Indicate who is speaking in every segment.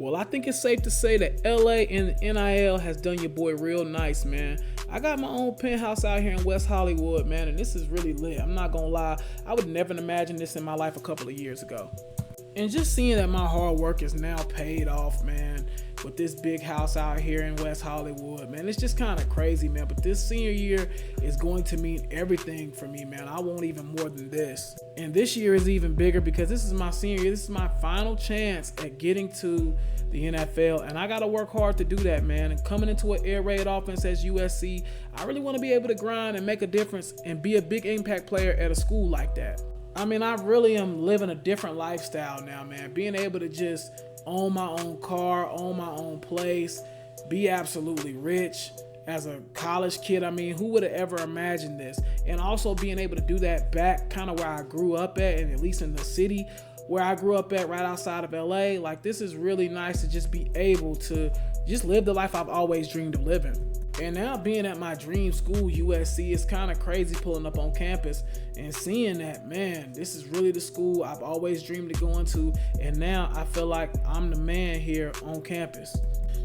Speaker 1: Well, I think it's safe to say that LA and the NIL has done your boy real nice, man. I got my own penthouse out here in West Hollywood, man, and this is really lit. I'm not gonna lie, I would never imagine this in my life a couple of years ago. And just seeing that my hard work is now paid off, man, with this big house out here in West Hollywood, man, it's just kind of crazy, man. But this senior year is going to mean everything for me, man. I want even more than this. And this year is even bigger because this is my senior year. This is my final chance at getting to the NFL, and I got to work hard to do that, man. And coming into an air raid offense as USC, I really want to be able to grind and make a difference and be a big impact player at a school like that. I mean, I really am living a different lifestyle now, man. Being able to just own my own car, own my own place, be absolutely rich as a college kid. I mean, who would have ever imagined this? And also being able to do that back kind of where I grew up at least in the city where I grew up at, right outside of LA. Like, this is really nice to just be able to just live the life I've always dreamed of living. And now being at my dream school, USC, it's kind of crazy pulling up on campus and seeing that, man, this is really the school I've always dreamed of going to. And now I feel like I'm the man here on campus.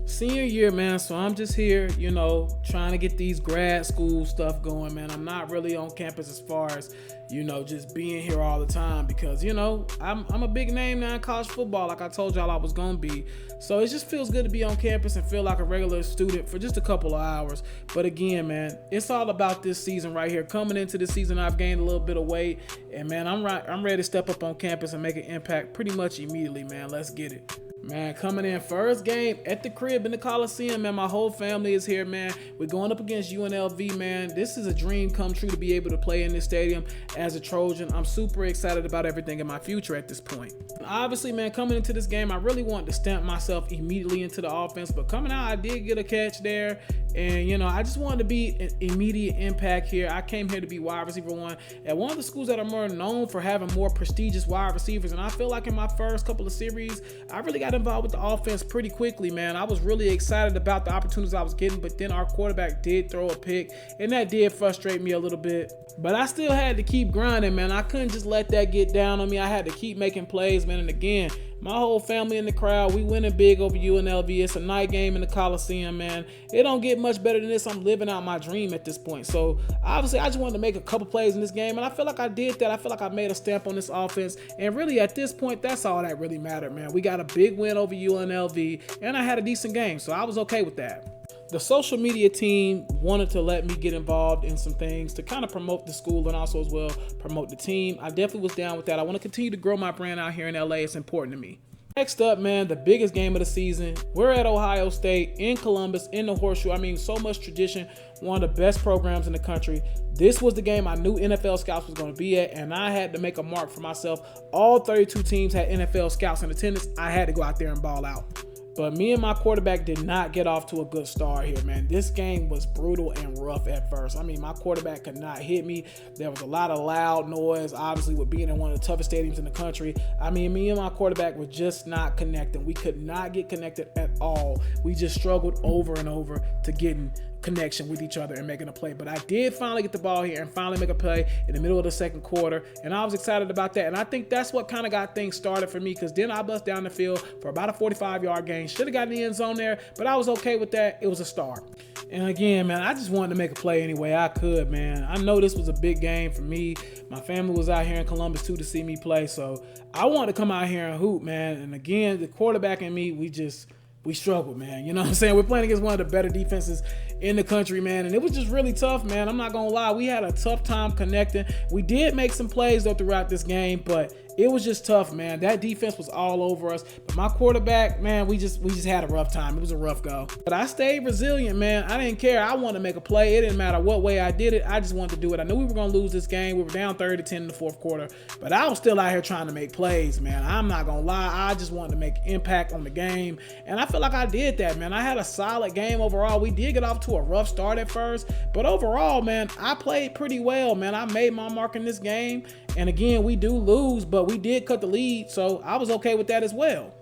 Speaker 1: Senior year, man, so I'm just here, trying to get these grad school stuff going, man. I'm not really on campus as far as, just being here all the time because, I'm a big name now in college football, like I told y'all I was going to be. So it just feels good to be on campus and feel like a regular student for just a couple of hours. But again, man, it's all about this season right here. Coming into this season, I've gained a little bit of weight, and man, I'm ready to step up on campus and make an impact pretty much immediately, man. Let's get it. Man, coming in first game at the crib in the Coliseum, man. My whole family is here, man. We're going up against UNLV, man. This is a dream come true to be able to play in this stadium as a Trojan. I'm super excited about everything in my future at this point. Obviously, man, coming into this game, I really wanted to stamp myself immediately into the offense, but coming out, I did get a catch there. And, I just wanted to be an immediate impact here. I came here to be wide receiver one at one of the schools that are more known for having more prestigious wide receivers. And I feel like in my first couple of series, I really got involved with the offense pretty quickly, man. I was really excited about the opportunities I was getting, but then our quarterback did throw a pick, and that did frustrate me a little bit. But I still had to keep grinding, man. I couldn't just let that get down on me. I had to keep making plays, man. And again, my whole family in the crowd, we winning big over UNLV. It's a night game in the Coliseum, man. It don't get much better than this. I'm living out my dream at this point. So obviously, I just wanted to make a couple plays in this game, and I feel like I did that. I feel like I made a stamp on this offense, and really at this point, that's all that really mattered, man. We got a big win over UNLV, and I had a decent game, so I was okay with that. The social media team wanted to let me get involved in some things to kind of promote the school and also as well promote the team. I definitely was down with that. I want to continue to grow my brand out here in LA. It's important to me. Next up, man, the biggest game of the season. We're at Ohio State in Columbus in the Horseshoe. I mean, so much tradition, one of the best programs in the country. This was the game I knew NFL scouts was going to be at, and I had to make a mark for myself. All 32 teams had NFL scouts in attendance. I had to go out there and ball out. But me and my quarterback did not get off to a good start here, man. This game was brutal and rough at first. I mean, my quarterback could not hit me. There was a lot of loud noise, obviously, with being in one of the toughest stadiums in the country. I mean, me and my quarterback were just not connecting. We could not get connected at all. We just struggled over and over to getting connection with each other and making a play. But I did finally get the ball here and finally make a play in the middle of the second quarter, and I was excited about that. And I think that's what kind of got things started for me, because then I bust down the field for about a 45-yard gain. Should have gotten the end zone there, but I was okay with that. It was a start. And again, man, I just wanted to make a play any way I could, man. I know this was a big game for me. My family was out here in Columbus too to see me play, so I wanted to come out here and hoop, man. And again, the quarterback and me, we struggled, man. You know what I'm saying? We're playing against one of the better defenses in the country, man. And it was just really tough, man. I'm not going to lie. We had a tough time connecting. We did make some plays, though, throughout this game, but it was just tough, man. That defense was all over us. But my quarterback, man, we just had a rough time. It was a rough go. But I stayed resilient, man. I didn't care. I wanted to make a play. It didn't matter what way I did it. I just wanted to do it. I knew we were going to lose this game. We were down 30-10 in the fourth quarter. But I was still out here trying to make plays, man. I'm not going to lie. I just wanted to make impact on the game. And I feel like I did that, man. I had a solid game overall. We did get off to a rough start at first. But overall, man, I played pretty well, man. I made my mark in this game. And again, we do lose, but we did cut the lead, so I was okay with that as well.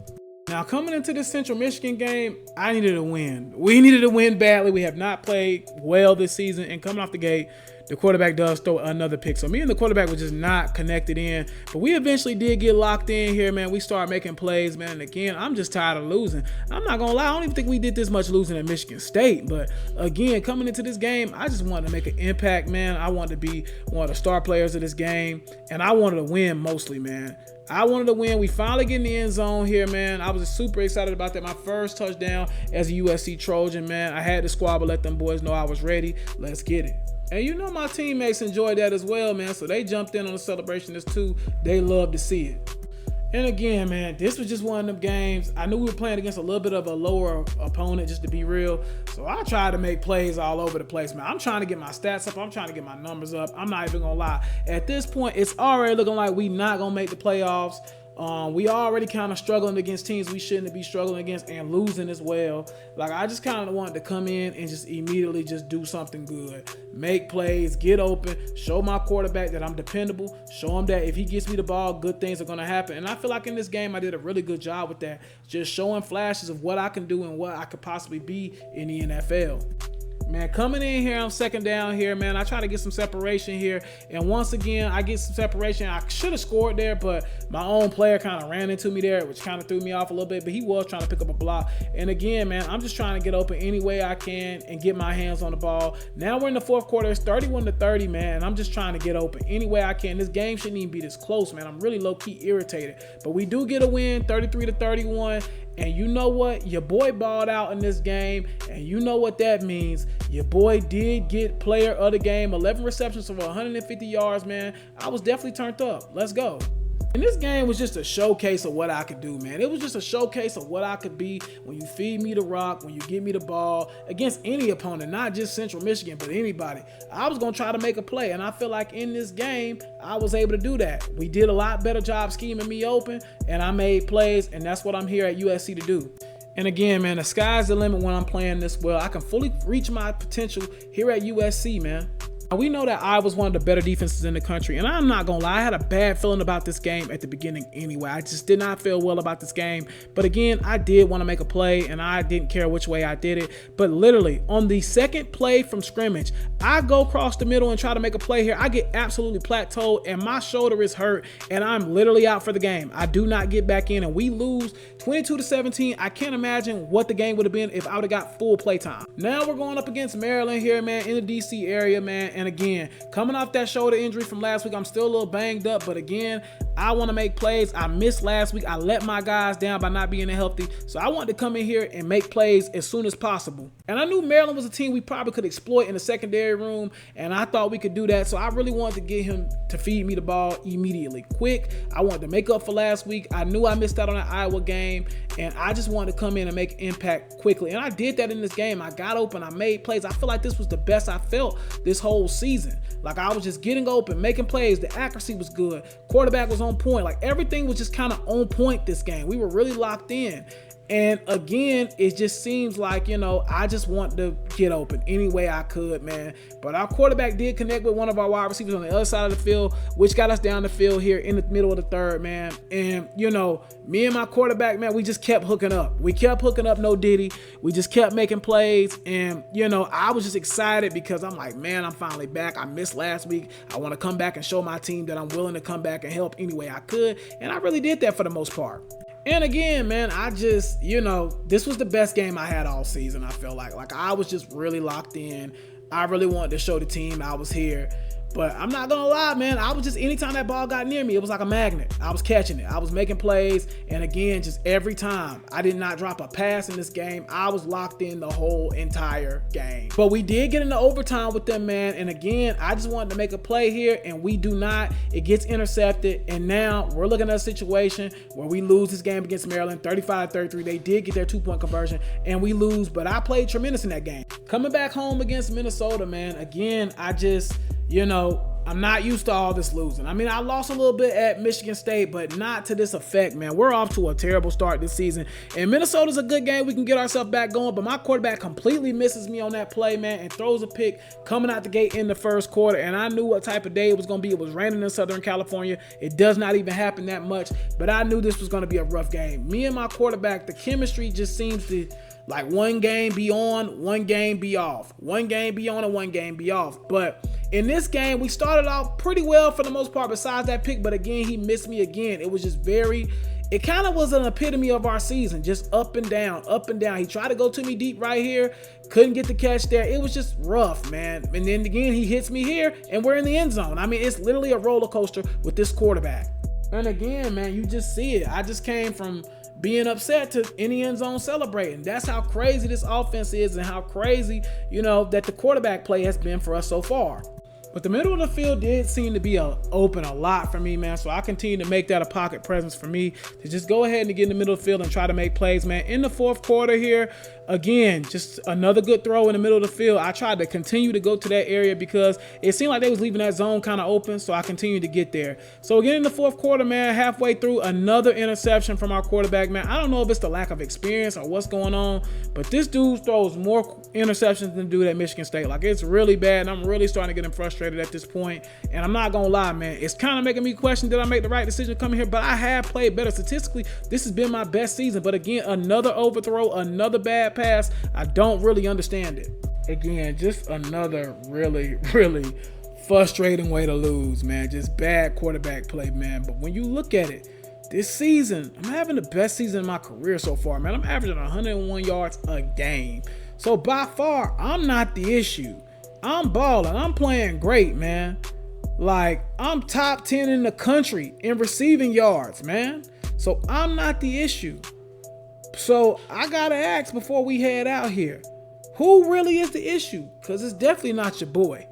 Speaker 1: Now, coming into this Central Michigan game, I needed a win. We needed a win badly. We have not played well this season, and coming off the gate, the quarterback does throw another pick. So me and the quarterback were just not connected in. But we eventually did get locked in here, man. We started making plays, man. And again, I'm just tired of losing. I'm not going to lie. I don't even think we did this much losing at Michigan State. But again, coming into this game, I just wanted to make an impact, man. I wanted to be one of the star players of this game. And I wanted to win mostly, man. I wanted to win. We finally get in the end zone here, man. I was super excited about that. My first touchdown as a USC Trojan, man. I had to squabble, let them boys know I was ready. Let's get it. And you know my teammates enjoyed that as well, man. So they jumped in on the celebration as too. They love to see it. And again, man, this was just one of them games. I knew we were playing against a little bit of a lower opponent, just to be real. So I tried to make plays all over the place, man. I'm trying to get my stats up. I'm trying to get my numbers up. I'm not even going to lie. At this point, it's already looking like we not going to make the playoffs. We already kind of struggling against teams we shouldn't be struggling against and losing as well. Like, I just kind of wanted to come in and just immediately just do something good. Make plays, get open, show my quarterback that I'm dependable, show him that if he gets me the ball, good things are going to happen. And I feel like in this game, I did a really good job with that. Just showing flashes of what I can do and what I could possibly be in the NFL. Man, coming in here, I'm second down here, man. I try to get some separation here. And once again, I get some separation. I should have scored there, but my own player kind of ran into me there, which kind of threw me off a little bit. But he was trying to pick up a block. And again, man, I'm just trying to get open any way I can and get my hands on the ball. Now we're in the fourth quarter. It's 31-30, man. And I'm just trying to get open any way I can. This game shouldn't even be this close, man. I'm really low-key irritated. But we do get a win, 33-31. And you know what? Your boy balled out in this game, and you know what that means. Your boy did get player of the game, 11 receptions for 150 yards, man. I was definitely turned up. Let's go. And this game was just a showcase of what I could do, man. It was just a showcase of what I could be when you feed me the rock, when you give me the ball against any opponent, not just Central Michigan, but anybody. I was going to try to make a play, and I feel like in this game, I was able to do that. We did a lot better job scheming me open, and I made plays, and that's what I'm here at USC to do. And again, man, the sky's the limit when I'm playing this well. I can fully reach my potential here at USC, man. Now, we know that I was one of the better defenses in the country, and I'm not going to lie, I had a bad feeling about this game at the beginning anyway. I just did not feel well about this game. But again, I did want to make a play, and I didn't care which way I did it. But literally, on the second play from scrimmage, I go across the middle and try to make a play here. I get absolutely plateaued, and my shoulder is hurt, and I'm literally out for the game. I do not get back in, and we lose 22-17. I can't imagine what the game would have been if I would have got full play time. Now we're going up against Maryland here, man, in the D.C. area, man. And again, coming off that shoulder injury from last week, I'm still a little banged up, but again, I want to make plays. I missed last week. I let my guys down by not being healthy. So I wanted to come in here and make plays as soon as possible. And I knew Maryland was a team we probably could exploit in the secondary room, and I thought we could do that. So I really wanted to get him to feed me the ball immediately, quick. I wanted to make up for last week. I knew I missed out on that Iowa game, and I just wanted to come in and make impact quickly. And I did that in this game. I got open. I made plays. I feel like this was the best I felt this whole season. Like, I was just getting open, making plays. The accuracy was good. Quarterback was on point. Like, everything was just kind of on point this game. We were really locked in. And again, it just seems like, you know, I just want to get open any way I could, man. But our quarterback did connect with one of our wide receivers on the other side of the field, which got us down the field here in the middle of the third, man. And, you know, me and my quarterback, man, we just kept hooking up. We kept hooking up, no diddy. We just kept making plays. And, you know, I was just excited because I'm like, man, I'm finally back. I missed last week. I want to come back and show my team that I'm willing to come back and help any way I could. And I really did that for the most part. And again, man, I just, you know, this was the best game I had all season, I feel like. Like, I was just really locked in. I really wanted to show the team I was here. But I'm not going to lie, man. I was just, anytime that ball got near me, it was like a magnet. I was catching it. I was making plays. And again, just every time, I did not drop a pass in this game. I was locked in the whole entire game. But we did get into overtime with them, man. And again, I just wanted to make a play here, and we do not. It gets intercepted. And now we're looking at a situation where we lose this game against Maryland, 35-33. They did get their 2-point conversion, and we lose. But I played tremendous in that game. Coming back home against Minnesota, man, again, I just, you know, I'm not used to all this losing. I mean, I lost a little bit at Michigan State, but not to this effect, man. We're off to a terrible start this season. And Minnesota's a good game. We can get ourselves back going, but my quarterback completely misses me on that play, man, and throws a pick coming out the gate in the first quarter. And I knew what type of day it was going to be. It was raining in Southern California. It does not even happen that much, but I knew this was going to be a rough game. Me and my quarterback, the chemistry just seems to, like, one game be on, one game be off. One game be on and one game be off. But In this game, we started off pretty well for the most part besides that pick, but again, he missed me again. It was just it kind of was an epitome of our season, just up and down, up and down. He tried to go to me deep right here, couldn't get the catch there. It was just rough, man. And then again, he hits me here, and we're in the end zone. I mean, it's literally a roller coaster with this quarterback. And again, man, you just see it. I just came from being upset to in the end zone celebrating. That's how crazy this offense is and how crazy, that the quarterback play has been for us so far. But the middle of the field did seem to be open a lot for me, man. So I continue to make that a pocket presence for me to just go ahead and get in the middle of the field and try to make plays, man. In the fourth quarter here, again, just another good throw in the middle of the field. I tried to continue to go to that area because it seemed like they was leaving that zone kind of open, so I continued to get there. So again, in the fourth quarter, man, halfway through, another interception from our quarterback, man. I don't know if it's the lack of experience or what's going on, but this dude throws more interceptions than the dude at Michigan State. Like, it's really bad, and I'm really starting to get him frustrated at this point. And I'm not gonna lie, man, it's kind of making me question, did I make the right decision coming here? But I have played better statistically. This has been my best season, but again, another overthrow, another bad pass. I don't really understand it. Again, just another really frustrating way to lose, man. Just bad quarterback play, man. But when you look at it, this season, I'm having the best season in my career so far, man. I'm averaging 101 yards a game. So by far, I'm not the issue. I'm balling. I'm playing great, man. Like, I'm top 10 in the country in receiving yards, man. So I'm not the issue. So I gotta ask before we head out here, who really is the issue? Because it's definitely not your boy.